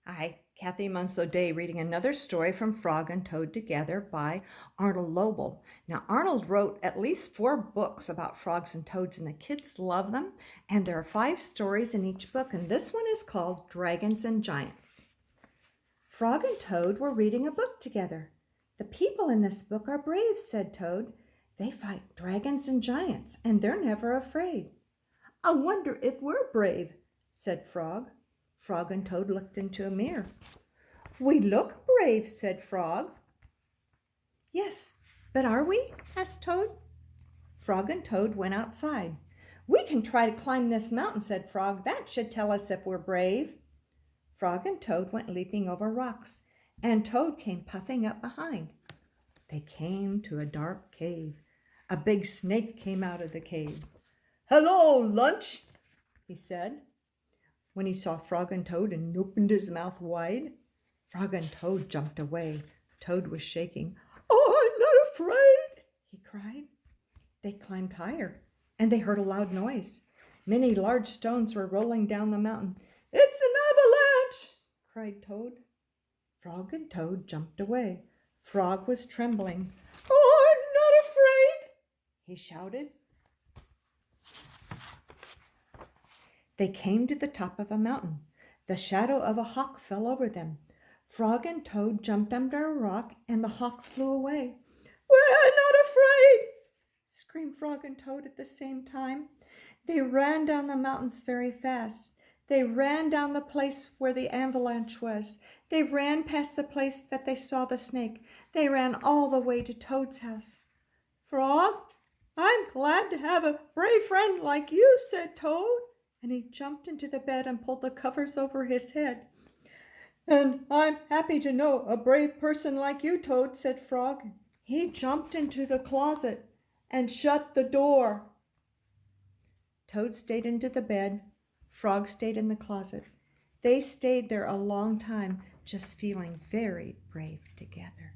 Hi, Kathy Munslow Day reading another story from Frog and Toad Together by Arnold Lobel. Now, Arnold wrote at least 4 books about frogs and toads, and the kids love them. And there are 5 stories in each book, and this one is called Dragons and Giants. Frog and Toad were reading a book together. The people in this book are brave, said Toad. They fight dragons and giants, and they're never afraid. I wonder if we're brave, said Frog. Frog and Toad looked into a mirror. We look brave, said Frog. Yes, but are we? Asked Toad. Frog and Toad went outside. We can try to climb this mountain, said Frog. That should tell us if we're brave. Frog and Toad went leaping over rocks, and Toad came puffing up behind. They came to a dark cave. A big snake came out of the cave. Hello, lunch, he said. When he saw Frog and Toad and opened his mouth wide, Frog and Toad jumped away. Toad was shaking. Oh, I'm not afraid, he cried. They climbed higher, and they heard a loud noise. Many large stones were rolling down the mountain. It's an avalanche, cried Toad. Frog and Toad jumped away. Frog was trembling. Oh, I'm not afraid, he shouted. They came to the top of a mountain. The shadow of a hawk fell over them. Frog and Toad jumped under a rock, and the hawk flew away. We're not afraid, screamed Frog and Toad at the same time. They ran down the mountains very fast. They ran down the place where the avalanche was. They ran past the place that they saw the snake. They ran all the way to Toad's house. Frog, I'm glad to have a brave friend like you, said Toad, and he jumped into the bed and pulled the covers over his head. And I'm happy to know a brave person like you, Toad, said Frog. He jumped into the closet and shut the door. Toad stayed into the bed. Frog stayed in the closet. They stayed there a long time, just feeling very brave together.